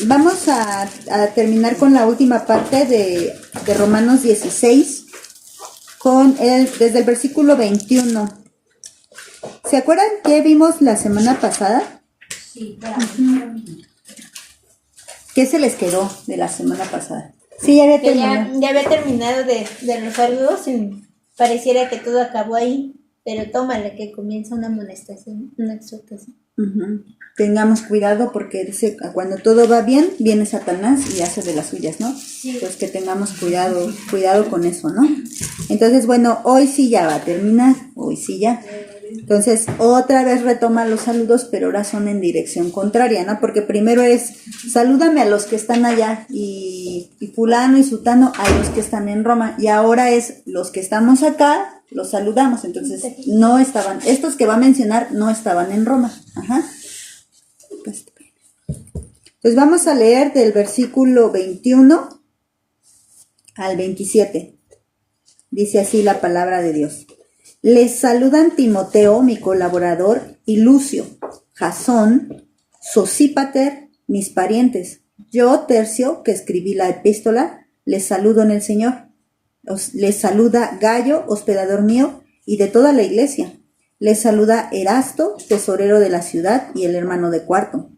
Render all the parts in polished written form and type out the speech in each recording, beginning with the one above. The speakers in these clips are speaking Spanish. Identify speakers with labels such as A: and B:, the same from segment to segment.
A: Vamos a terminar con la última parte de Romanos 16, desde el versículo 21. ¿Se acuerdan qué vimos la semana pasada?
B: Sí, claro.
A: ¿Qué se les quedó de la semana pasada? Sí, ya había
B: Que
A: terminado.
B: ya había terminado de los saludos y pareciera que todo acabó ahí, pero tómala que comienza una amonestación, una exhortación.
A: Tengamos cuidado porque dice, cuando todo va bien, viene Satanás y hace de las suyas, ¿no?
B: Sí.
A: Pues que tengamos cuidado con eso, ¿no? Entonces, bueno, hoy sí ya va a terminar, hoy sí ya. Entonces, otra vez retoma los saludos, pero ahora son en dirección contraria, ¿no? Porque primero es, salúdame a los que están allá, y fulano y sutano a los que están en Roma, y ahora es los que estamos acá, los saludamos. Entonces, no estaban, estos que va a mencionar no estaban en Roma. Ajá. Pues vamos a leer del versículo 21 al 27. Dice así la palabra de Dios. Les saludan Timoteo, mi colaborador, y Lucio, Jasón, Sosípater, mis parientes. Yo, Tercio, que escribí la epístola, les saludo en el Señor. Les saluda Gayo, hospedador mío, y de toda la iglesia. Les saluda Erasto, tesorero de la ciudad, y el hermano de Cuarto.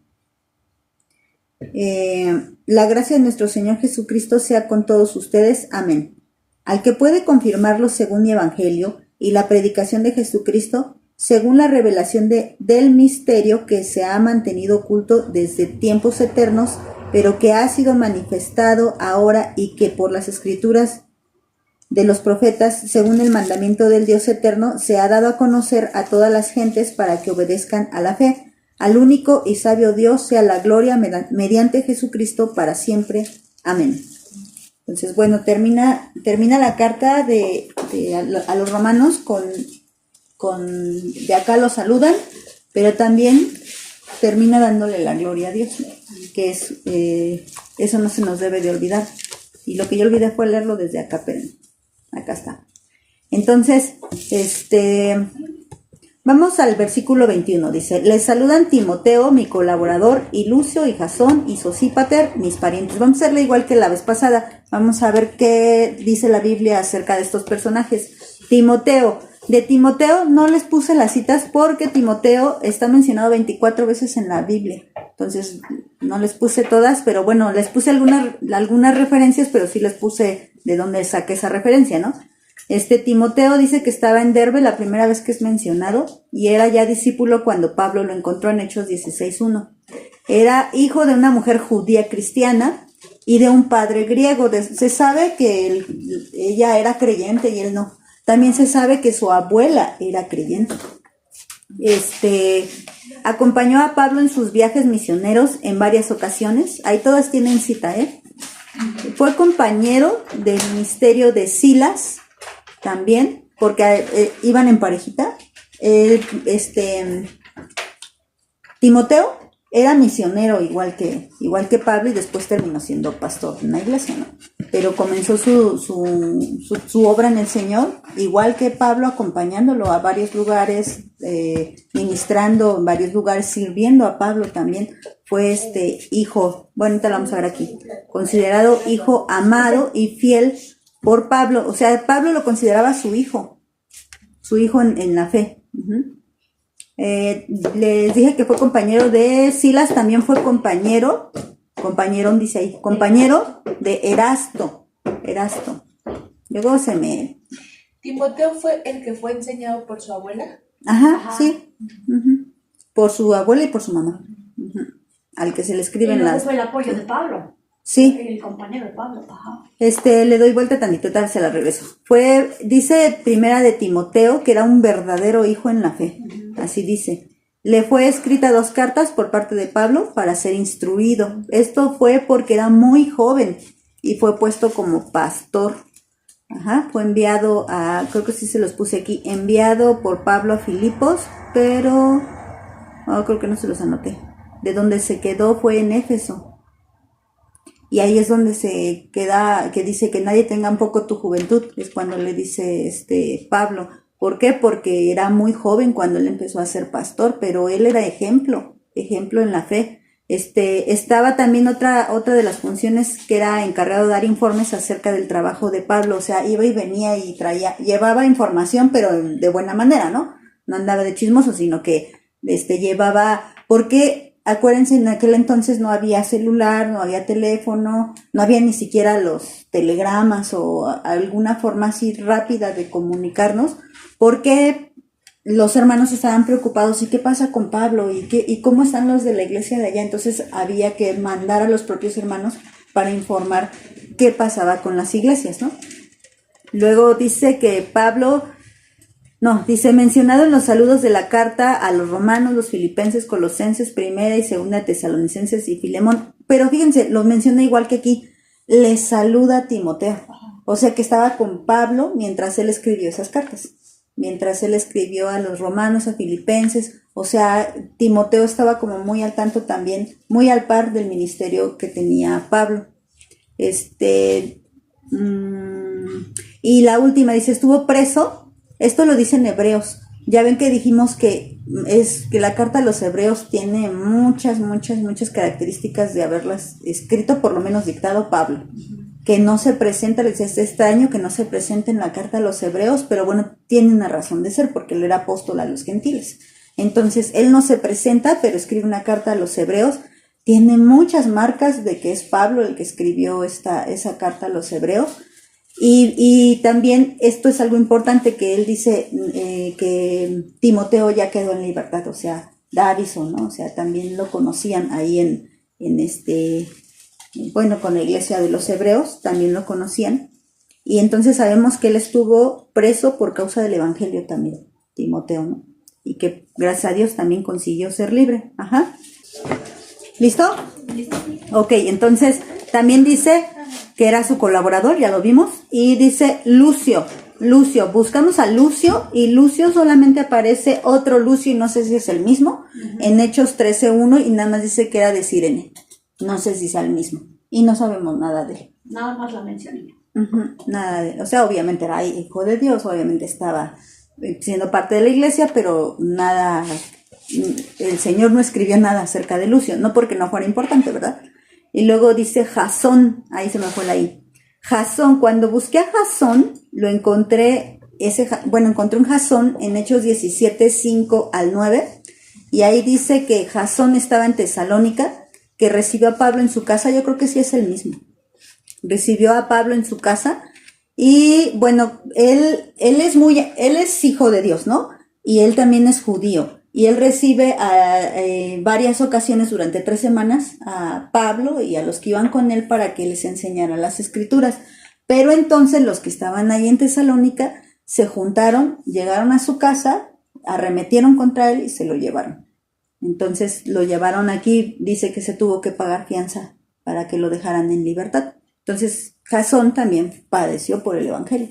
A: La gracia de nuestro Señor Jesucristo sea con todos ustedes. Amén. Al que puede confirmarlo según mi evangelio y la predicación de Jesucristo, según la revelación del misterio que se ha mantenido oculto desde tiempos eternos, pero que ha sido manifestado ahora y que por las escrituras de los profetas, según el mandamiento del Dios eterno, se ha dado a conocer a todas las gentes para que obedezcan a la fe. Al único y sabio Dios sea la gloria mediante Jesucristo para siempre. Amén. Entonces, bueno, termina la carta a los romanos con de acá los saludan, pero también termina dándole la gloria a Dios, que es eso no se nos debe de olvidar. Y lo que yo olvidé fue leerlo desde acá, pero acá está. Entonces, vamos al versículo 21, dice, les saludan Timoteo, mi colaborador, y Lucio, y Jasón, y Sosípater, mis parientes. Vamos a hacerle igual que la vez pasada, vamos a ver qué dice la Biblia acerca de estos personajes. Timoteo, de Timoteo no les puse las citas porque Timoteo está mencionado 24 veces en la Biblia, entonces no les puse todas, pero bueno, les puse algunas referencias, pero sí les puse de dónde saqué esa referencia, ¿no? Timoteo dice que estaba en Derbe la primera vez que es mencionado y era ya discípulo cuando Pablo lo encontró en Hechos 16:1. Era hijo de una mujer judía cristiana y de un padre griego. Se sabe que ella era creyente y él no. También se sabe que su abuela era creyente. Acompañó a Pablo en sus viajes misioneros en varias ocasiones. Ahí todas tienen cita, Fue compañero del ministerio de Silas también, porque iban en parejita. Timoteo era misionero igual que Pablo y después terminó siendo pastor en la iglesia, ¿no? Pero comenzó su obra en el Señor, igual que Pablo, acompañándolo a varios lugares, ministrando en varios lugares, sirviendo a Pablo también. Fue hijo, bueno, ahorita lo vamos a ver aquí, considerado hijo amado y fiel por Pablo. O sea, Pablo lo consideraba su hijo en la fe. Les dije que fue compañero de Silas, también fue compañero dice ahí, compañero de Erasto. Luego
C: ¿Timoteo fue el que fue enseñado por su abuela?
A: Ajá. Sí. Por su abuela y por su mamá. Al que se le escriben
D: y
A: las...
D: fue el apoyo de Pablo.
A: Sí.
D: El compañero de Pablo. Ajá.
A: Le doy vuelta tantito, tal se la regreso. Dice primera de Timoteo que era un verdadero hijo en la fe. Así dice. Le fue escrita 2 cartas por parte de Pablo para ser instruido. Esto fue porque era muy joven y fue puesto como pastor. Ajá, fue enviado creo que sí se los puse aquí, enviado por Pablo a Filipos, pero creo que no se los anoté. De donde se quedó fue en Éfeso. Y ahí es donde se queda, que dice que nadie tenga un poco tu juventud, es cuando le dice Pablo. ¿Por qué? Porque era muy joven cuando él empezó a ser pastor, pero él era ejemplo en la fe. Estaba también otra de las funciones que era encargado de dar informes acerca del trabajo de Pablo, o sea, iba y venía y llevaba información, pero de buena manera, ¿no? No andaba de chismoso, sino que llevaba, porque acuérdense, en aquel entonces no había celular, no había teléfono, no había ni siquiera los telegramas o alguna forma así rápida de comunicarnos, porque los hermanos estaban preocupados, ¿y qué pasa con Pablo? ¿Y cómo están los de la iglesia de allá? Entonces había que mandar a los propios hermanos para informar qué pasaba con las iglesias, ¿no? Luego dice que mencionado en los saludos de la carta a los romanos, los filipenses, colosenses, primera y segunda tesalonicenses y Filemón, pero fíjense, lo menciona igual que aquí, le saluda a Timoteo, o sea que estaba con Pablo mientras él escribió esas cartas. Mientras él escribió a los romanos, a filipenses, o sea, Timoteo estaba como muy al tanto también, muy al par del ministerio que tenía Pablo. Y la última dice, estuvo preso, esto lo dice en Hebreos. Ya ven que dijimos que la carta a los Hebreos tiene muchas características de haberlas escrito, por lo menos dictado Pablo. Que no se presenta, les es extraño que no se presente en la carta a los Hebreos, pero bueno, tiene una razón de ser, porque él era apóstol a los gentiles. Entonces, él no se presenta, pero escribe una carta a los Hebreos. Tiene muchas marcas de que es Pablo el que escribió esa carta a los Hebreos. Y también esto es algo importante que él dice que Timoteo ya quedó en libertad, o sea, da aviso, ¿no? O sea, también lo conocían ahí con la iglesia de los hebreos, también lo conocían, y entonces sabemos que él estuvo preso por causa del evangelio también, Timoteo, ¿no? Y que gracias a Dios también consiguió ser libre. Ajá. ¿Listo? Ok, entonces también dice que era su colaborador, ya lo vimos, y dice Lucio, buscamos a Lucio, y Lucio solamente aparece otro Lucio, y no sé si es el mismo, en Hechos 13:1, y nada más dice que era de Cirene. No sé si sea el mismo. Y no sabemos nada de él.
D: Nada más la mencioné.
A: Nada de él. O sea, obviamente era hijo de Dios, obviamente estaba siendo parte de la iglesia, pero nada, el Señor no escribió nada acerca de Lucio, no porque no fuera importante, ¿verdad? Y luego dice Jasón, ahí se me fue la I. Jasón, cuando busqué a Jasón, lo encontré, encontré un Jasón en Hechos 17:5-9, y ahí dice que Jasón estaba en Tesalónica, que recibió a Pablo en su casa. Yo creo que sí es el mismo. Recibió a Pablo en su casa y bueno, él es hijo de Dios, ¿no? Y él también es judío. Y él recibe varias ocasiones durante 3 semanas a Pablo y a los que iban con él para que les enseñara las escrituras. Pero entonces los que estaban ahí en Tesalónica se juntaron, llegaron a su casa, arremetieron contra él y se lo llevaron. Entonces lo llevaron aquí, dice que se tuvo que pagar fianza para que lo dejaran en libertad. Entonces Jasón también padeció por el evangelio.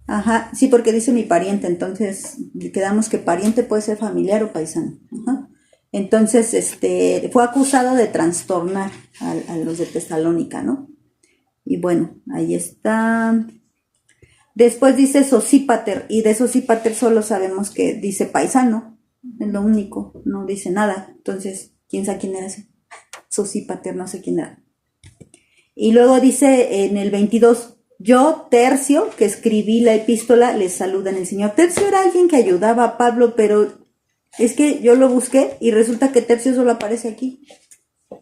A: Ajá, sí, porque dice mi pariente, entonces quedamos que pariente puede ser familiar o paisano. Ajá. Entonces fue acusado de trastornar a los de Tesalónica, ¿no? Y bueno, ahí está. Después dice Sosípater, y de Sosípater solo sabemos que dice paisano. Es lo único, no dice nada. Entonces, ¿quién sabe quién era ese? Sosípater, no sé quién era. Y luego dice en el 22, yo, Tercio, que escribí la epístola, les saluda en el Señor. Tercio era alguien que ayudaba a Pablo, pero es que yo lo busqué y resulta que Tercio solo aparece aquí.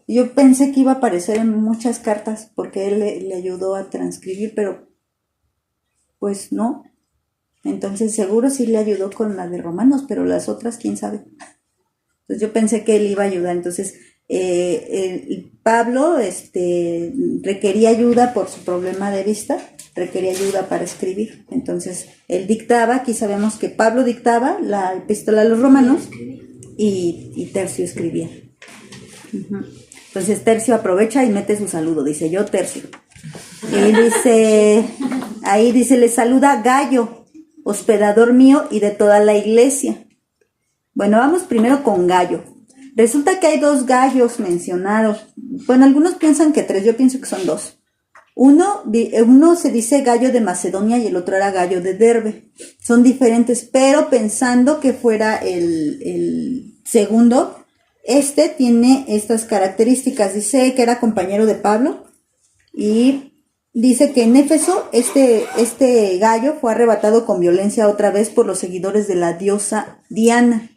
A: Yo pensé que iba a aparecer en muchas cartas porque él le ayudó a transcribir, pero pues no. Entonces seguro sí le ayudó con la de Romanos, pero las otras, quién sabe. Entonces yo pensé que él iba a ayudar. Entonces Pablo requería ayuda por su problema de vista, requería ayuda para escribir. Entonces él dictaba, aquí sabemos que Pablo dictaba la epístola a los Romanos y Tercio escribía. Entonces Tercio aprovecha y mete su saludo, dice yo Tercio. Y ahí dice, le saluda Gayo, hospedador mío y de toda la iglesia. Bueno, vamos primero con Gayo. Resulta que hay 2 Gayos mencionados. Bueno, algunos piensan que 3, yo pienso que son 2. Uno se dice Gayo de Macedonia y el otro era Gayo de Derbe. Son diferentes, pero pensando que fuera el segundo, Este tiene estas características. Dice que era compañero de Pablo y dice que en Éfeso este gallo fue arrebatado con violencia otra vez por los seguidores de la diosa Diana.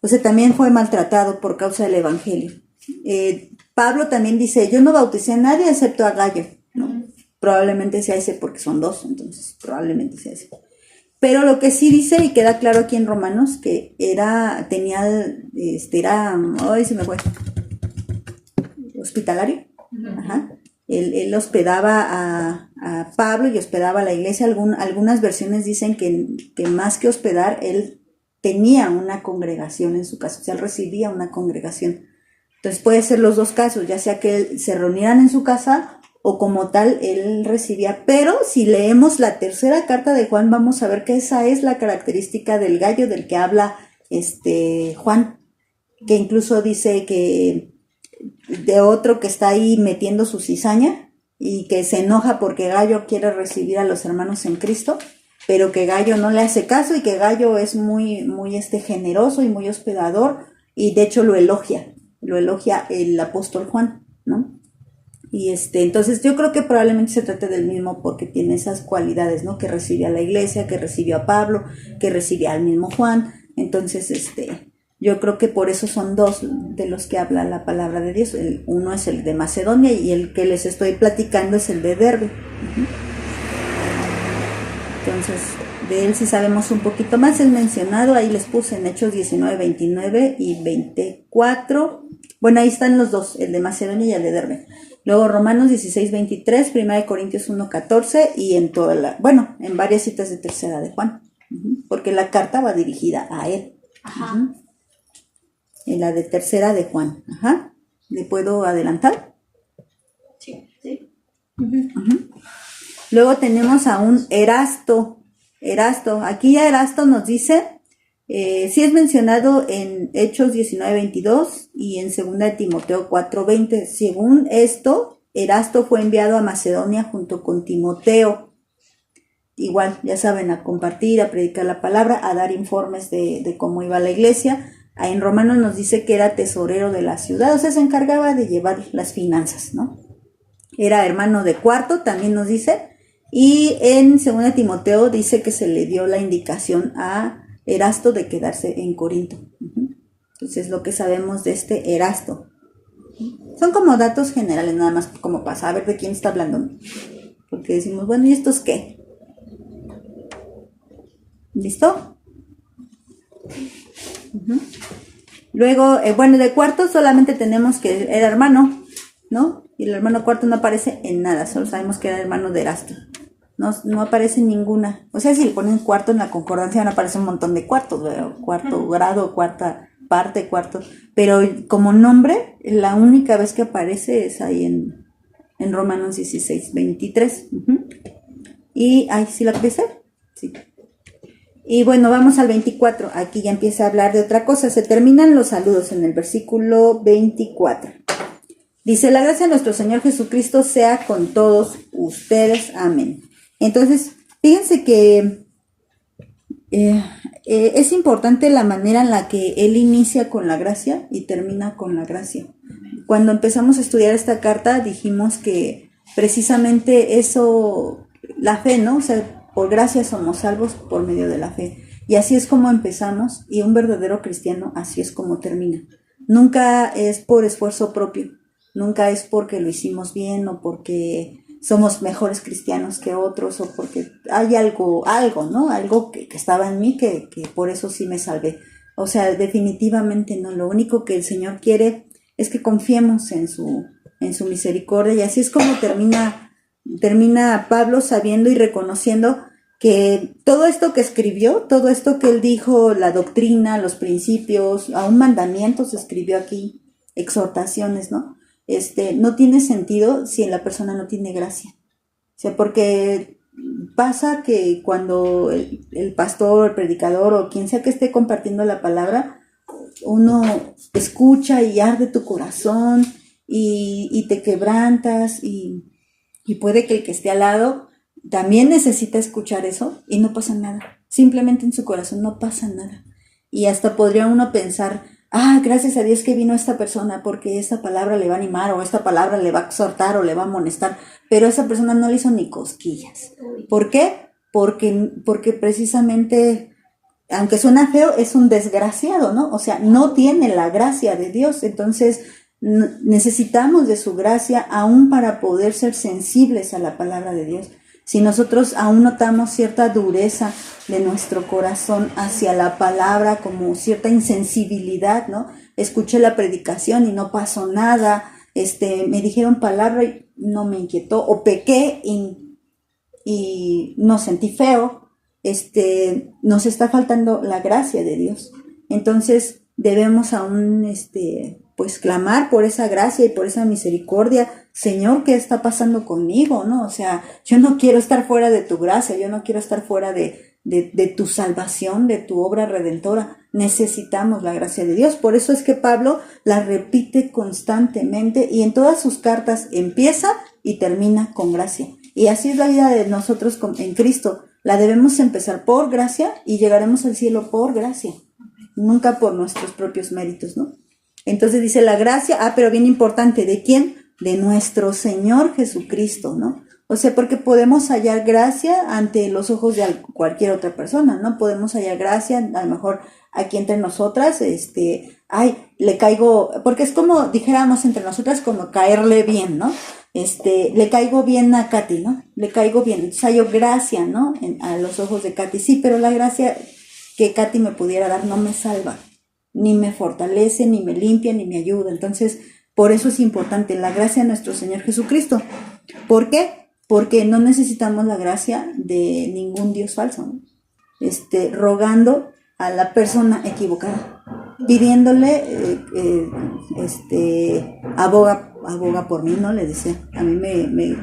A: O sea, también fue maltratado por causa del evangelio. Pablo también dice, yo no bauticé a nadie excepto a Gallo, ¿no? Probablemente sea ese porque son dos, entonces probablemente sea ese. Pero lo que sí dice y queda claro aquí en Romanos que era ay, se me fue, hospitalario. Ajá. Él hospedaba a Pablo y hospedaba a la iglesia. Algunas versiones dicen que más que hospedar, él tenía una congregación en su casa, o sea, él recibía una congregación. Entonces puede ser los dos casos, ya sea que él se reunieran en su casa o como tal él recibía. Pero si leemos la tercera carta de Juan, vamos a ver que esa es la característica del gallo del que habla Juan, que incluso dice que de otro que está ahí metiendo su cizaña y que se enoja porque Gallo quiere recibir a los hermanos en Cristo, pero que Gallo no le hace caso y que Gallo es muy generoso y muy hospedador, y de hecho lo elogia el apóstol Juan, ¿no? Y entonces yo creo que probablemente se trate del mismo porque tiene esas cualidades, ¿no? Que recibe a la iglesia, que recibió a Pablo, que recibe al mismo Juan. Entonces, yo creo que por eso son dos de los que habla la palabra de Dios. Uno es el de Macedonia y el que les estoy platicando es el de Derbe. Entonces, de él sí sabemos un poquito más. Es mencionado, ahí les puse en Hechos 19, 29 y 24. Bueno, ahí están los dos, el de Macedonia y el de Derbe. Luego Romanos 16, 23, 1 Corintios 1, 14 y en varias citas de tercera de Juan. Porque la carta va dirigida a él.
D: Ajá.
A: En la de tercera de Juan. Ajá. ¿Le puedo adelantar?
D: Sí, sí.
A: Luego tenemos a un Erasto. Aquí ya Erasto nos dice, sí es mencionado en Hechos 19, 22 y en 2 de Timoteo 4, 20. Según esto, Erasto fue enviado a Macedonia junto con Timoteo. Igual, ya saben, a compartir, a predicar la palabra, a dar informes de cómo iba la iglesia. Ahí en Romanos nos dice que era tesorero de la ciudad, o sea, se encargaba de llevar las finanzas, ¿no? Era hermano de Cuarto, también nos dice. Y en 2 Timoteo dice que se le dio la indicación a Erasto de quedarse en Corinto. Entonces, lo que sabemos de este Erasto. Son como datos generales, nada más como para saber de quién está hablando. Porque decimos, bueno, ¿y estos qué? ¿Listo? Luego, de Cuarto solamente tenemos que era hermano, ¿no? Y el hermano Cuarto no aparece en nada, solo sabemos que era hermano de Erasto. No aparece en ninguna. O sea, si le ponen cuarto en la concordancia van a aparecer un montón de cuartos, ¿verdad? Cuarto grado, cuarta parte, cuarto. Pero como nombre, la única vez que aparece es ahí en Romanos 16, 23. Y, ¿sí la puede ser? Sí. Y bueno, vamos al 24. Aquí ya empieza a hablar de otra cosa. Se terminan los saludos en el versículo 24. Dice, la gracia de nuestro Señor Jesucristo sea con todos ustedes. Amén. Entonces, fíjense que es importante la manera en la que él inicia con la gracia y termina con la gracia. Cuando empezamos a estudiar esta carta dijimos que precisamente eso, la fe, ¿no? O sea, por gracia somos salvos por medio de la fe. Y así es como empezamos, y un verdadero cristiano así es como termina. Nunca es por esfuerzo propio, nunca es porque lo hicimos bien o porque somos mejores cristianos que otros o porque hay algo, ¿no? Algo que estaba en mí que por eso sí me salvé. O sea, definitivamente no. Lo único que el Señor quiere es que confiemos en su misericordia, y así es como termina Pablo sabiendo y reconociendo que todo esto que escribió, todo esto que él dijo, la doctrina, los principios, aún mandamientos escribió aquí, exhortaciones, ¿no? No tiene sentido si la persona no tiene gracia. O sea, porque pasa que cuando el pastor, el predicador o quien sea que esté compartiendo la palabra, uno escucha y arde tu corazón y te quebrantas y puede que el que esté al lado también necesita escuchar eso y no pasa nada. Simplemente en su corazón no pasa nada. Y hasta podría uno pensar, gracias a Dios que vino esta persona porque esta palabra le va a animar o esta palabra le va a exhortar o le va a amonestar, pero esa persona no le hizo ni cosquillas. ¿Por qué? Porque precisamente, aunque suena feo, es un desgraciado, ¿no? O sea, no tiene la gracia de Dios. Entonces necesitamos de su gracia aún para poder ser sensibles a la palabra de Dios. Si nosotros aún notamos cierta dureza de nuestro corazón hacia la palabra, como cierta insensibilidad, ¿no? Escuché la predicación y no pasó nada, me dijeron palabra y no me inquietó, o pequé y no sentí feo, nos está faltando la gracia de Dios. Entonces debemos aún, pues clamar por esa gracia y por esa misericordia. Señor, ¿qué está pasando conmigo? ¿No? O sea, yo no quiero estar fuera de tu gracia, yo no quiero estar fuera de tu salvación, de tu obra redentora. Necesitamos la gracia de Dios. Por eso es que Pablo la repite constantemente y en todas sus cartas empieza y termina con gracia. Y así es la vida de nosotros en Cristo. La debemos empezar por gracia y llegaremos al cielo por gracia, nunca por nuestros propios méritos, ¿no? Entonces dice la gracia, pero bien importante, ¿de quién? De nuestro Señor Jesucristo, ¿no? O sea, porque podemos hallar gracia ante los ojos de cualquier otra persona, ¿no? Podemos hallar gracia, a lo mejor aquí entre nosotras, le caigo, porque es como, dijéramos entre nosotras, como caerle bien, ¿no? Le caigo bien a Katy, ¿no? Le caigo bien, entonces hallo gracia, ¿no? A los ojos de Katy, sí, pero la gracia que Katy me pudiera dar no me salva, ni me fortalece, ni me limpia, ni me ayuda. Entonces, por eso es importante la gracia de nuestro Señor Jesucristo. ¿Por qué? Porque no necesitamos la gracia de ningún Dios falso, ¿no? Rogando a la persona equivocada, pidiéndole, aboga por mí, ¿no? Le decía, a mí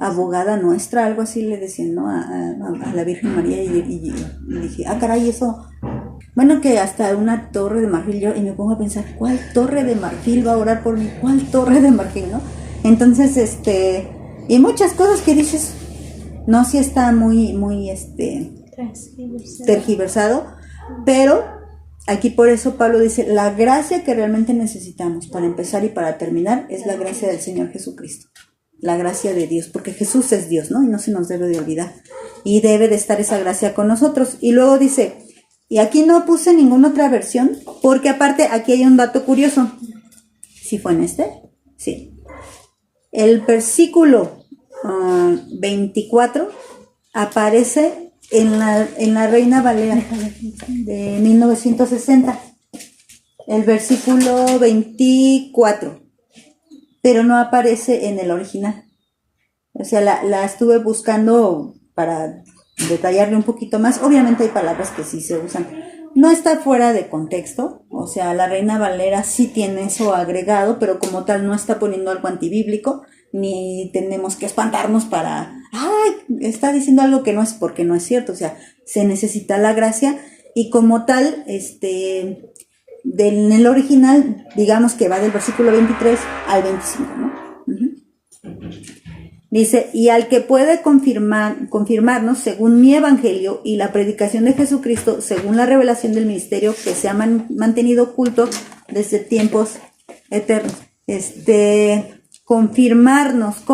A: abogada nuestra, algo así le decían, ¿no? A la Virgen María, y dije, caray, eso. Bueno, que hasta una torre de marfil, y me pongo a pensar, ¿cuál torre de marfil va a orar por mí? ¿Cuál torre de marfil, no? Entonces, y muchas cosas que dices, no, sí está muy, tergiversado, pero aquí por eso Pablo dice, la gracia que realmente necesitamos para empezar y para terminar es la gracia del Señor Jesucristo, la gracia de Dios, porque Jesús es Dios, ¿no? Y no se nos debe de olvidar, y debe de estar esa gracia con nosotros. Y luego dice, y aquí no puse ninguna otra versión, porque aparte aquí hay un dato curioso. ¿Sí fue en Sí. El versículo 24 aparece en la Reina Valera de 1960. El versículo 24. Pero no aparece en el original. O sea, la estuve buscando para detallarle un poquito más. Obviamente hay palabras que sí se usan. No está fuera de contexto, o sea, la Reina Valera sí tiene eso agregado, pero como tal no está poniendo algo antibíblico, ni tenemos que espantarnos para, está diciendo algo que no es, porque no es cierto. O sea, se necesita la gracia, y como tal, en el original, digamos que va del versículo 23 al 25, ¿no? Dice, y al que puede confirmarnos según mi evangelio y la predicación de Jesucristo, según la revelación del ministerio que se ha mantenido oculto desde tiempos eternos. Confirmarnos,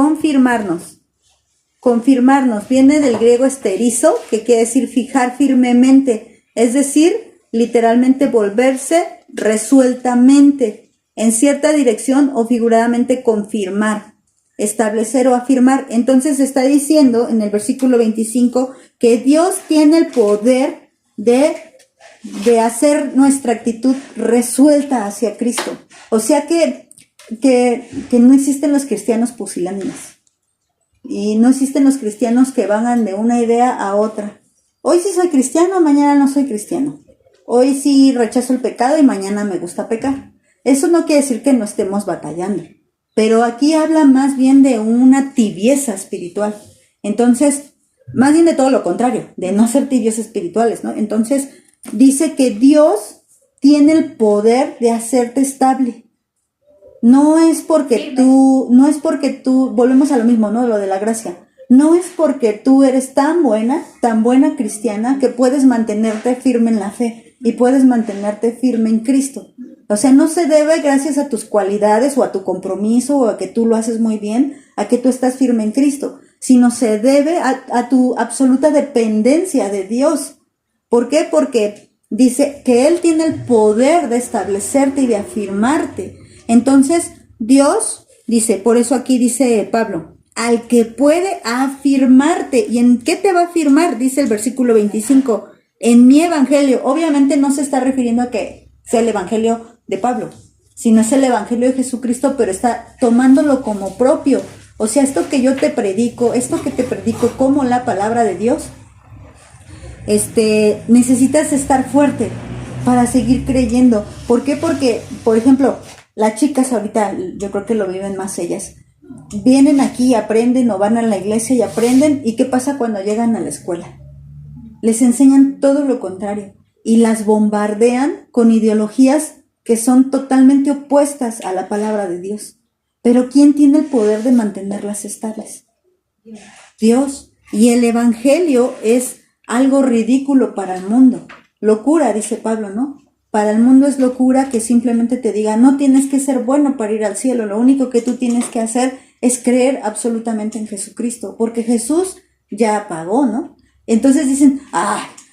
A: viene del griego esterizo, que quiere decir fijar firmemente, es decir, literalmente volverse resueltamente en cierta dirección, o figuradamente confirmar, establecer o afirmar. Entonces está diciendo en el versículo 25 que Dios tiene el poder de hacer nuestra actitud resuelta hacia Cristo. O sea que no existen los cristianos pusilánimes, y no existen los cristianos que van de una idea a otra. Hoy sí soy cristiano, mañana no soy cristiano. Hoy sí rechazo el pecado y mañana me gusta pecar. Eso no quiere decir que no estemos batallando, pero aquí habla más bien de una tibieza espiritual. Entonces, más bien de todo lo contrario, de no ser tibios espirituales, ¿no? Entonces, dice que Dios tiene el poder de hacerte estable. No es porque tú, volvemos a lo mismo, ¿no? Lo de la gracia. No es porque tú eres tan buena cristiana que puedes mantenerte firme en la fe. y puedes mantenerte firme en Cristo. O sea, no se debe gracias a tus cualidades o a tu compromiso o a que tú lo haces muy bien, a que tú estás firme en Cristo, sino se debe a tu absoluta dependencia de Dios. ¿Por qué? Porque dice que Él tiene el poder de establecerte y de afirmarte. Entonces, Dios dice, por eso aquí dice Pablo, al que puede afirmarte. ¿Y en qué te va a afirmar? Dice el versículo 25, en mi evangelio. Obviamente no se está refiriendo a que sea el evangelio de Pablo, sino es el evangelio de Jesucristo, pero está tomándolo como propio. O sea, esto que te predico como la palabra de Dios, necesitas estar fuerte para seguir creyendo. ¿Por qué? Porque, por ejemplo, las chicas ahorita, yo creo que lo viven más ellas, vienen aquí, aprenden o van a la iglesia y aprenden, ¿y qué pasa cuando llegan a la escuela? Les enseñan todo lo contrario y las bombardean con ideologías que son totalmente opuestas a la palabra de Dios. Pero ¿quién tiene el poder de mantenerlas estables? Dios. Y el evangelio es algo ridículo para el mundo. Locura, dice Pablo, ¿no? Para el mundo es locura que simplemente te diga, no tienes que ser bueno para ir al cielo, lo único que tú tienes que hacer es creer absolutamente en Jesucristo, porque Jesús ya pagó, ¿no? Entonces dicen,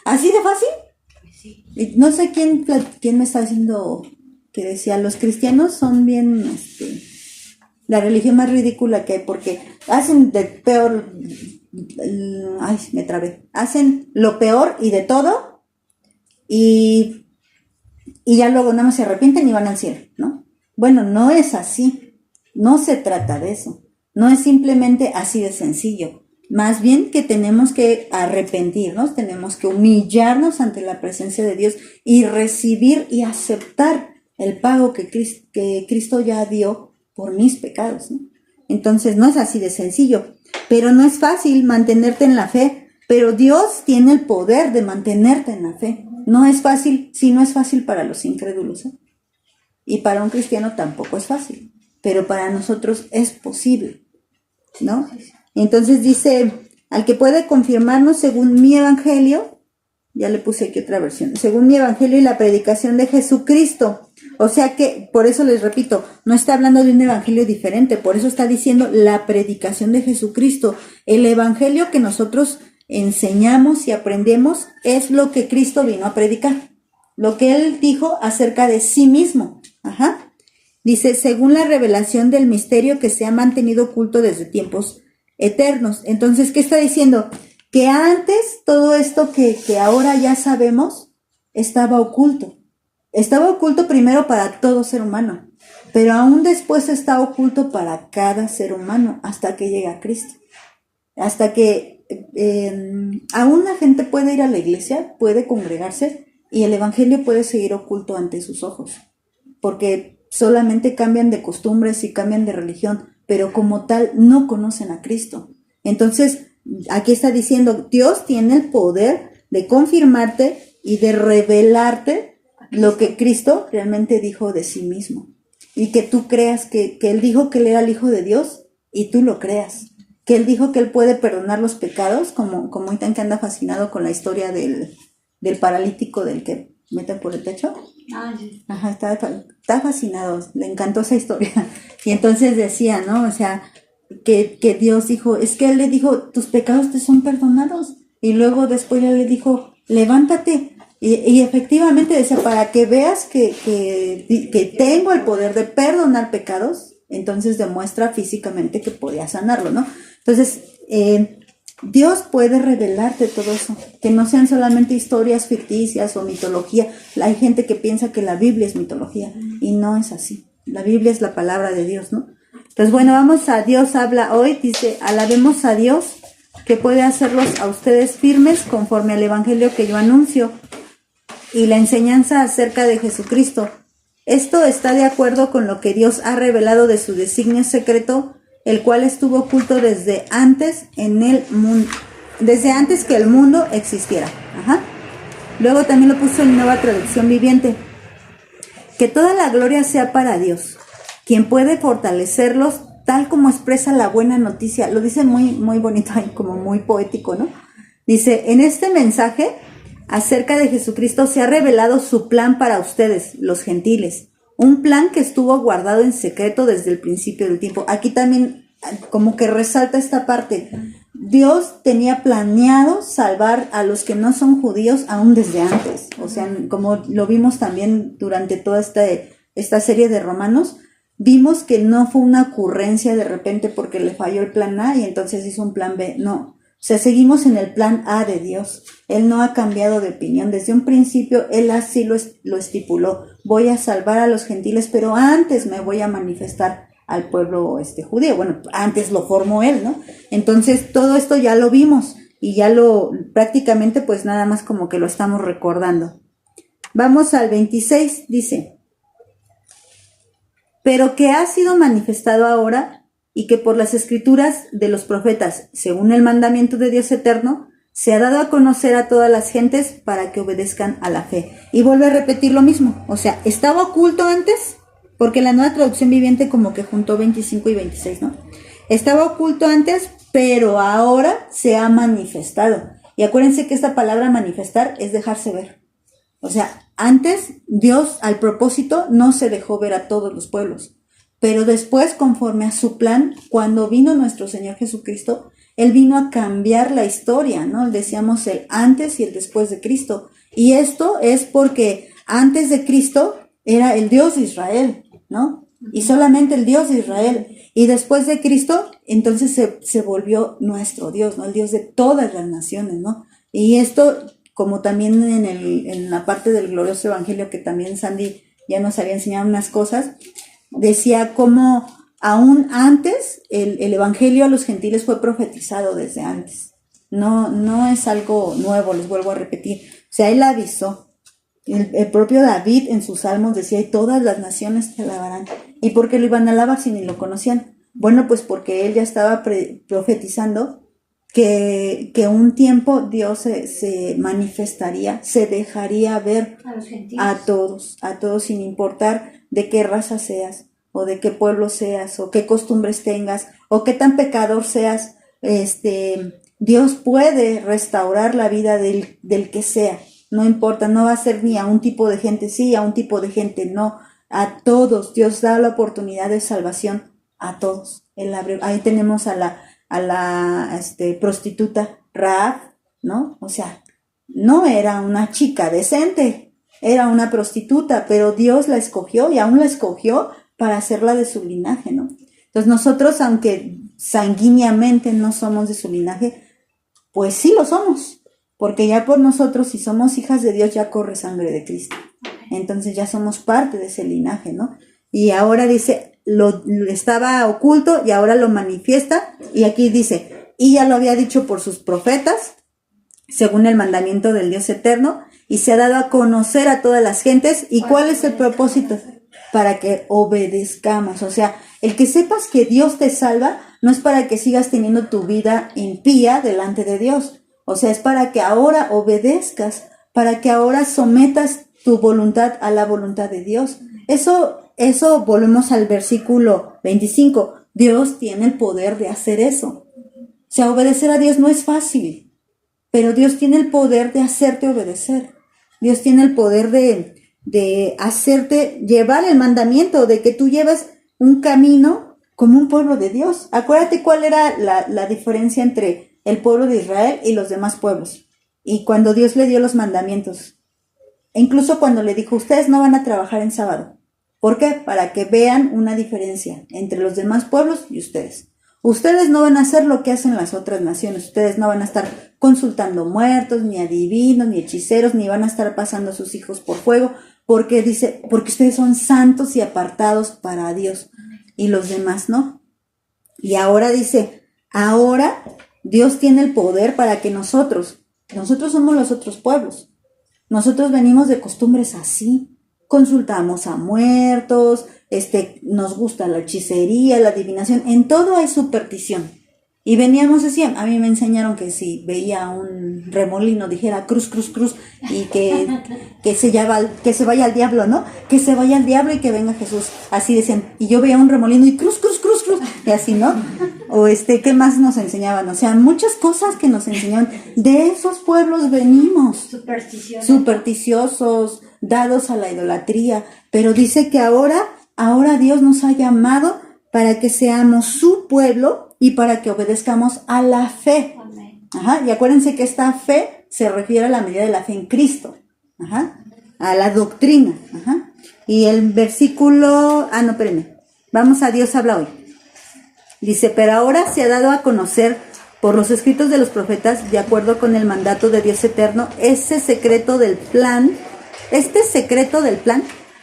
A: ¿así de fácil? Y no sé quién me está diciendo que decía, los cristianos son bien, la religión más ridícula que hay, porque hacen de peor, hacen lo peor y de todo, y ya luego nada más se arrepienten y van al cielo, ¿no? Bueno, no es así, no se trata de eso, no es simplemente así de sencillo. Más bien que tenemos que arrepentirnos, tenemos que humillarnos ante la presencia de Dios y recibir y aceptar el pago que Cristo ya dio por mis pecados, ¿no? Entonces no es así de sencillo, pero no es fácil mantenerte en la fe, pero Dios tiene el poder de mantenerte en la fe. No es fácil, no es fácil para los incrédulos, ¿eh? Y para un cristiano tampoco es fácil, pero para nosotros es posible, ¿no? Entonces dice, al que puede confirmarnos según mi evangelio, ya le puse aquí otra versión, según mi evangelio y la predicación de Jesucristo. O sea que, por eso les repito, no está hablando de un evangelio diferente, por eso está diciendo la predicación de Jesucristo. El evangelio que nosotros enseñamos y aprendemos es lo que Cristo vino a predicar, lo que Él dijo acerca de sí mismo. Dice, según la revelación del misterio que se ha mantenido oculto desde tiempos eternos. Entonces, ¿qué está diciendo? Que antes todo esto que ahora ya sabemos estaba oculto. Estaba oculto primero para todo ser humano, pero aún después está oculto para cada ser humano hasta que llega Cristo. Hasta que aún la gente puede ir a la iglesia, puede congregarse y el evangelio puede seguir oculto ante sus ojos, porque solamente cambian de costumbres y cambian de religión, pero como tal no conocen a Cristo. Entonces, aquí está diciendo, Dios tiene el poder de confirmarte y de revelarte lo que Cristo realmente dijo de sí mismo. Y que tú creas que Él dijo que Él era el Hijo de Dios y tú lo creas. Que Él dijo que Él puede perdonar los pecados, como Itan, que anda fascinado con la historia del paralítico del que meten por el techo.
D: Sí.
A: Ajá, está fascinado, le encantó esa historia. Y entonces decía, ¿no? O sea, que Dios dijo, es que Él le dijo, tus pecados te son perdonados. Y luego después Él le dijo, levántate. Y efectivamente decía, para que veas que tengo el poder de perdonar pecados, entonces demuestra físicamente que podía sanarlo, ¿no? Entonces, Dios puede revelarte todo eso, que no sean solamente historias ficticias o mitología. Hay gente que piensa que la Biblia es mitología y no es así. La Biblia es la palabra de Dios, ¿no? Entonces, bueno, vamos a Dios habla hoy, dice, alabemos a Dios que puede hacerlos a ustedes firmes conforme al evangelio que yo anuncio y la enseñanza acerca de Jesucristo. Esto está de acuerdo con lo que Dios ha revelado de su designio secreto, el cual estuvo oculto desde antes que el mundo existiera. Luego también lo puso en Nueva Traducción Viviente. Que toda la gloria sea para Dios, quien puede fortalecerlos tal como expresa la buena noticia. Lo dice muy, muy bonito y como muy poético, ¿no? Dice, en este mensaje acerca de Jesucristo se ha revelado su plan para ustedes, los gentiles. Un plan que estuvo guardado en secreto desde el principio del tiempo. Aquí también como que resalta esta parte. Dios tenía planeado salvar a los que no son judíos aún desde antes. O sea, como lo vimos también durante toda esta serie de Romanos, vimos que no fue una ocurrencia de repente porque le falló el plan A y entonces hizo un plan B. No, o sea, seguimos en el plan A de Dios. Él no ha cambiado de opinión. Desde un principio, Él así lo estipuló. Voy a salvar a los gentiles, pero antes me voy a manifestar al pueblo judío. Bueno, antes lo formó Él, ¿no? Entonces, todo esto ya lo vimos y ya prácticamente pues nada más como que lo estamos recordando. Vamos al 26, dice: pero que ha sido manifestado ahora y que por las escrituras de los profetas, según el mandamiento de Dios eterno, se ha dado a conocer a todas las gentes para que obedezcan a la fe. Y vuelve a repetir lo mismo, o sea, estaba oculto antes, porque la Nueva Traducción Viviente como que juntó 25 y 26, ¿no? Estaba oculto antes, pero ahora se ha manifestado. Y acuérdense que esta palabra manifestar es dejarse ver. O sea, antes Dios al propósito no se dejó ver a todos los pueblos, pero después, conforme a su plan, cuando vino nuestro Señor Jesucristo, Él vino a cambiar la historia, ¿no? Decíamos el antes y el después de Cristo. Y esto es porque antes de Cristo era el Dios de Israel, ¿no? Y solamente el Dios de Israel. Y después de Cristo, entonces se volvió nuestro Dios, ¿no? El Dios de todas las naciones, ¿no? Y esto, como también en la parte del glorioso evangelio que también Sandy ya nos había enseñado unas cosas, decía cómo aún antes el evangelio a los gentiles fue profetizado desde antes. No es algo nuevo, les vuelvo a repetir. O sea, Él avisó. El propio David en sus salmos decía: y todas las naciones te alabarán. ¿Y por qué lo iban a alabar si ni lo conocían? Bueno, pues porque Él ya estaba profetizando que un tiempo Dios se manifestaría, se dejaría ver a todos sin importar de qué raza seas, o de qué pueblo seas, o qué costumbres tengas, o qué tan pecador seas. Dios puede restaurar la vida del que sea. No importa, no va a ser ni a un tipo de gente sí, a un tipo de gente no, a todos. Dios da la oportunidad de salvación a todos. Ahí tenemos a la prostituta Rahab, ¿no? O sea, no era una chica decente, era una prostituta, pero Dios la escogió y aún la escogió para hacerla de su linaje, ¿no? Entonces nosotros, aunque sanguíneamente no somos de su linaje, pues sí lo somos. Porque ya por nosotros, si somos hijas de Dios, ya corre sangre de Cristo. Entonces ya somos parte de ese linaje, ¿no? Y ahora dice, lo estaba oculto y ahora lo manifiesta. Y aquí dice, y ya lo había dicho por sus profetas, según el mandamiento del Dios eterno, y se ha dado a conocer a todas las gentes. ¿Y cuál es el propósito? Para que obedezcamos. O sea, el que sepas que Dios te salva no es para que sigas teniendo tu vida impía delante de Dios. O sea, es para que ahora obedezcas, para que ahora sometas tu voluntad a la voluntad de Dios. Eso volvemos al versículo 25. Dios tiene el poder de hacer eso. O sea, obedecer a Dios no es fácil, pero Dios tiene el poder de hacerte obedecer. Dios tiene el poder de hacerte llevar el mandamiento, de que tú lleves un camino como un pueblo de Dios. Acuérdate cuál era la diferencia entre el pueblo de Israel y los demás pueblos. Y cuando Dios le dio los mandamientos, e incluso cuando le dijo, ustedes no van a trabajar en sábado. ¿Por qué? Para que vean una diferencia entre los demás pueblos y ustedes. Ustedes no van a hacer lo que hacen las otras naciones. Ustedes no van a estar consultando muertos, ni adivinos, ni hechiceros, ni van a estar pasando a sus hijos por fuego, porque ustedes son santos y apartados para Dios, y los demás no. Y ahora dice, ahora Dios tiene el poder para que nosotros somos los otros pueblos. Nosotros venimos de costumbres así. Consultamos a muertos, nos gusta la hechicería, la adivinación. En todo hay superstición. Y veníamos así. A mí me enseñaron que si veía un remolino dijera cruz, cruz, cruz, y que se vaya al diablo, ¿no? Que se vaya al diablo y que venga Jesús. Así decían. Y yo veía un remolino y cruz, cruz, cruz, cruz. Y así, ¿no? O ¿qué más nos enseñaban? O sea, muchas cosas que nos enseñaban. De esos pueblos venimos. Supersticiosos, dados a la idolatría. Pero dice que ahora Dios nos ha llamado para que seamos su pueblo y para que obedezcamos a la fe.
B: Amén.
A: Ajá, y acuérdense que esta fe se refiere a la medida de la fe en Cristo. Ajá, a la doctrina. Ajá. Y el versículo, no, espérenme. Vamos a Dios habla hoy. Dice, pero ahora se ha dado a conocer por los escritos de los profetas, de acuerdo con el mandato de Dios eterno, este secreto del plan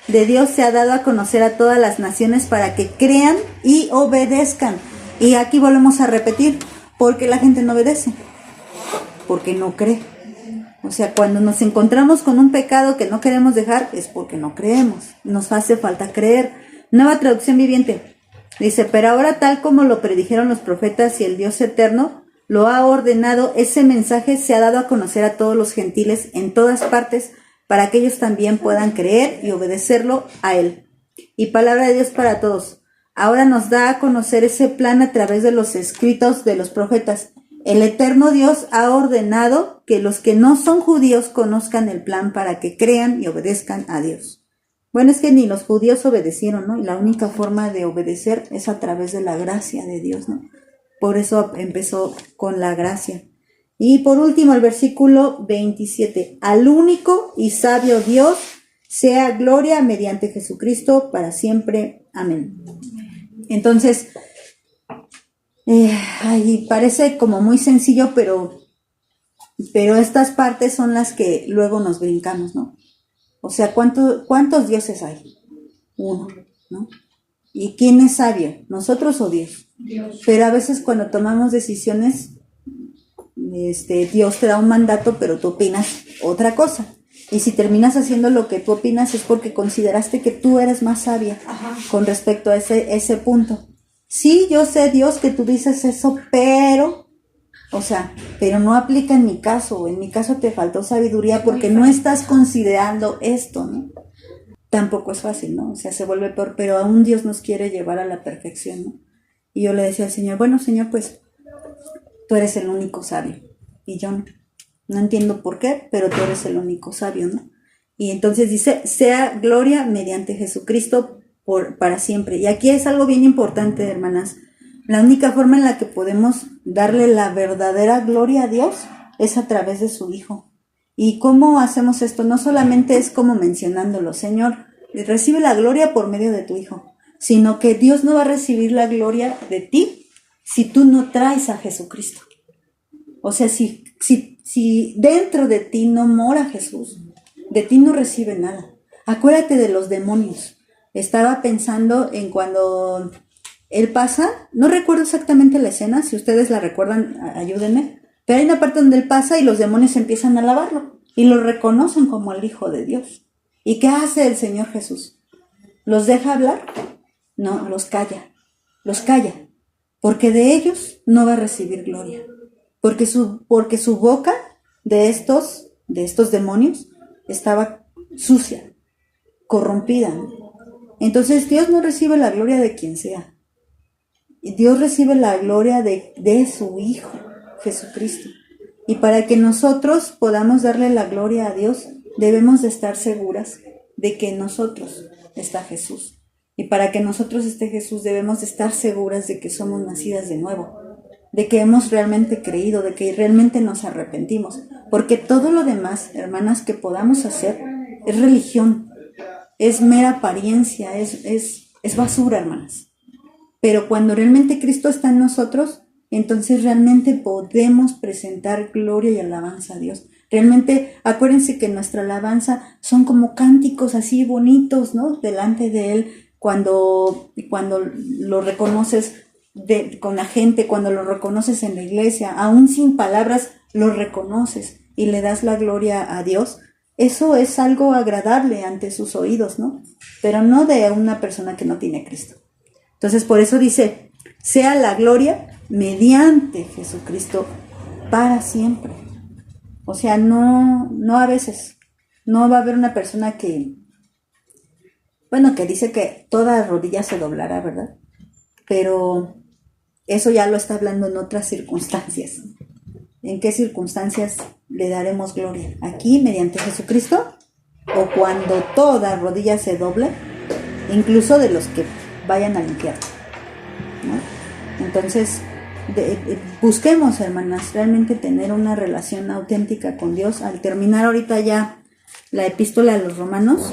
A: de Dios se ha dado a conocer a todas las naciones para que crean y obedezcan. Y aquí volvemos a repetir, porque la gente no obedece, porque no cree. O sea, cuando nos encontramos con un pecado que no queremos dejar, es porque no creemos, nos hace falta creer. Nueva traducción viviente. Dice, pero ahora tal como lo predijeron los profetas y el Dios eterno lo ha ordenado, ese mensaje se ha dado a conocer a todos los gentiles en todas partes para que ellos también puedan creer y obedecerlo a él. Y palabra de Dios para todos. Ahora nos da a conocer ese plan a través de los escritos de los profetas. El eterno Dios ha ordenado que los que no son judíos conozcan el plan para que crean y obedezcan a Dios. Bueno, es que ni los judíos obedecieron, ¿no? Y la única forma de obedecer es a través de la gracia de Dios, ¿no? Por eso empezó con la gracia. Y por último, el versículo 27. Al único y sabio Dios sea gloria mediante Jesucristo para siempre. Amén. Entonces, parece como muy sencillo, pero estas partes son las que luego nos brincamos, ¿no? O sea, ¿cuántos dioses hay? Uno, ¿no? ¿Y quién es sabio? ¿Nosotros o Dios?
D: Dios.
A: Pero a veces cuando tomamos decisiones, Dios te da un mandato, pero tú opinas otra cosa. Y si terminas haciendo lo que tú opinas es porque consideraste que tú eres más sabia con respecto a ese punto. Sí, yo sé, Dios, que tú dices eso, pero no aplica en mi caso. En mi caso te faltó sabiduría porque no estás considerando esto, ¿no? Tampoco es fácil, ¿no? O sea, se vuelve peor, pero aún Dios nos quiere llevar a la perfección, ¿no? Y yo le decía al Señor, bueno, Señor, pues tú eres el único sabio y yo no entiendo por qué, pero tú eres el único sabio, ¿no? Y entonces dice, sea gloria mediante Jesucristo para siempre. Y aquí es algo bien importante, hermanas. La única forma en la que podemos darle la verdadera gloria a Dios es a través de su Hijo. ¿Y cómo hacemos esto? No solamente es como mencionándolo, Señor, recibe la gloria por medio de tu Hijo, sino que Dios no va a recibir la gloria de ti si tú no traes a Jesucristo. O sea, si dentro de ti no mora Jesús, de ti no recibe nada. Acuérdate de los demonios. Estaba pensando en cuando él pasa, no recuerdo exactamente la escena, si ustedes la recuerdan, ayúdenme, pero hay una parte donde él pasa y los demonios empiezan a alabarlo y lo reconocen como el Hijo de Dios. ¿Y qué hace el Señor Jesús? ¿Los deja hablar? No, los calla, porque de ellos no va a recibir gloria, porque su boca de estos demonios estaba sucia, corrompida. Entonces Dios no recibe la gloria de quien sea. Dios recibe la gloria de su Hijo, Jesucristo. Y para que nosotros podamos darle la gloria a Dios, debemos de estar seguras de que en nosotros está Jesús. Y para que nosotros esté Jesús, debemos de estar seguras de que somos nacidas de nuevo, de que hemos realmente creído, de que realmente nos arrepentimos. Porque todo lo demás, hermanas, que podamos hacer es religión, es mera apariencia, es basura, hermanas. Pero cuando realmente Cristo está en nosotros, entonces realmente podemos presentar gloria y alabanza a Dios. Realmente, acuérdense que nuestra alabanza son como cánticos así bonitos, ¿no? Delante de Él, cuando lo reconoces con la gente, cuando lo reconoces en la iglesia, aún sin palabras, lo reconoces y le das la gloria a Dios. Eso es algo agradable ante sus oídos, ¿no? Pero no de una persona que no tiene Cristo. Entonces, por eso dice, sea la gloria mediante Jesucristo para siempre. O sea, no a veces. No va a haber una persona que dice que toda rodilla se doblará, ¿verdad? Pero eso ya lo está hablando en otras circunstancias. ¿En qué circunstancias le daremos gloria? ¿Aquí mediante Jesucristo? ¿O cuando toda rodilla se doble? Incluso de los que vayan al infierno, ¿no? Entonces, busquemos, hermanas, realmente tener una relación auténtica con Dios. Al terminar ahorita ya la epístola a los romanos,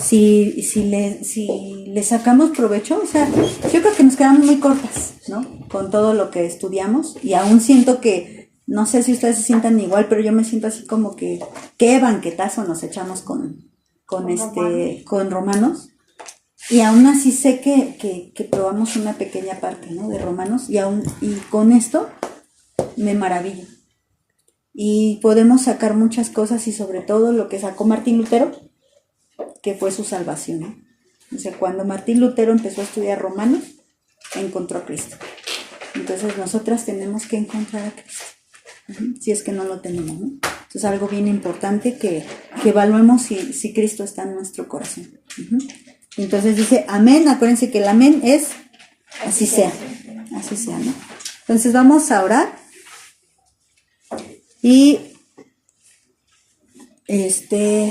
A: si le sacamos provecho, o sea, yo creo que nos quedamos muy cortas, ¿no? Con todo lo que estudiamos, y aún siento que, no sé si ustedes se sientan igual, pero yo me siento así como que qué banquetazo nos echamos con Romanos, y aún así sé que probamos una pequeña parte, ¿no? De Romanos, y con esto me maravillo. Y podemos sacar muchas cosas, y sobre todo lo que sacó Martín Lutero, que fue su salvación, ¿no? O sea, cuando Martín Lutero empezó a estudiar Romanos, encontró a Cristo. Entonces nosotras tenemos que encontrar a Cristo, si es que no lo tenemos, ¿no? Entonces algo bien importante que evaluemos si Cristo está en nuestro corazón. Entonces dice amén. Acuérdense que el amén es así sea, ¿no? Entonces vamos a orar. Y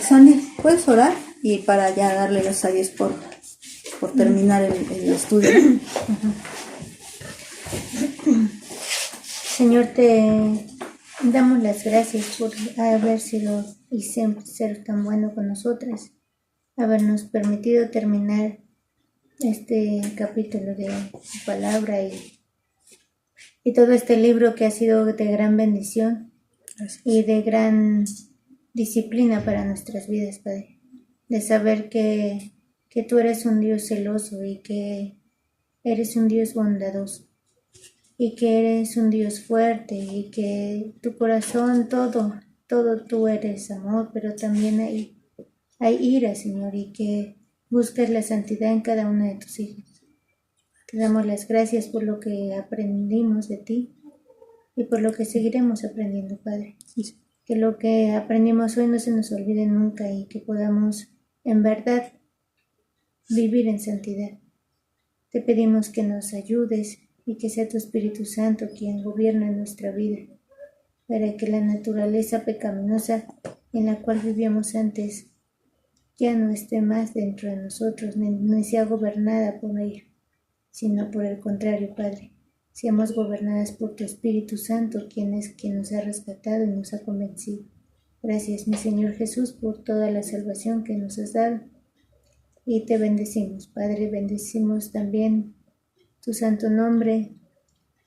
A: Sandy, ¿puedes orar? Y para ya darle los adiós por terminar el estudio.
B: Señor, te damos las gracias por haber sido y siempre ser tan bueno con nosotras, habernos permitido terminar este capítulo de tu palabra y todo este libro que ha sido de gran bendición. Gracias. Y de gran disciplina para nuestras vidas, Padre, de saber que tú eres un Dios celoso y que eres un Dios bondadoso y que eres un Dios fuerte y que tu corazón todo tú eres amor, pero también hay ira, Señor, y que buscas la santidad en cada uno de tus hijos. Te damos las gracias por lo que aprendimos de ti y por lo que seguiremos aprendiendo, Padre. Sí. Que lo que aprendimos hoy no se nos olvide nunca y que podamos en verdad vivir en santidad. Te pedimos que nos ayudes y que sea tu Espíritu Santo quien gobierne nuestra vida, para que la naturaleza pecaminosa en la cual vivíamos antes ya no esté más dentro de nosotros, ni sea gobernada por ella, sino por el contrario, Padre. Seamos gobernadas por tu Espíritu Santo, quien nos ha rescatado y nos ha convencido. Gracias, mi Señor Jesús, por toda la salvación que nos has dado. Y te bendecimos, Padre, bendecimos también tu santo nombre,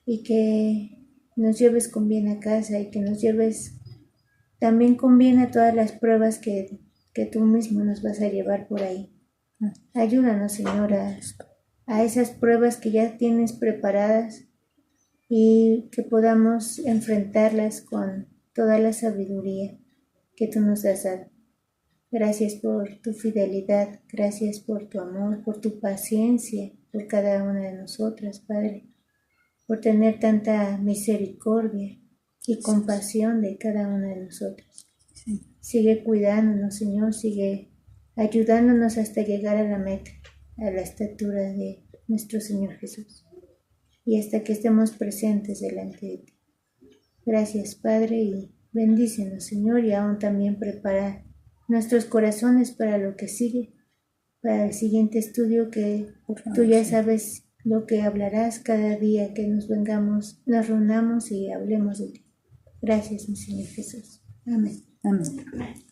B: y que nos lleves con bien a casa y que nos lleves también con bien a todas las pruebas que tú mismo nos vas a llevar por ahí. Ayúdanos, Señor, a esas pruebas que ya tienes preparadas, y que podamos enfrentarlas con toda la sabiduría que tú nos has dado. Gracias por tu fidelidad, gracias por tu amor, por tu paciencia por cada una de nosotras, Padre, por tener tanta misericordia y compasión de cada una de nosotras. Sigue cuidándonos, Señor, sigue ayudándonos hasta llegar a la meta, a la estatura de nuestro Señor Jesús, y hasta que estemos presentes delante de ti. Gracias, Padre, y bendícenos, Señor, y aún también prepara nuestros corazones para lo que sigue, para el siguiente estudio, que tú ya sabes lo que hablarás cada día que nos reunamos y hablemos de ti. Gracias, mi Señor Jesús. Amén.
A: Amén.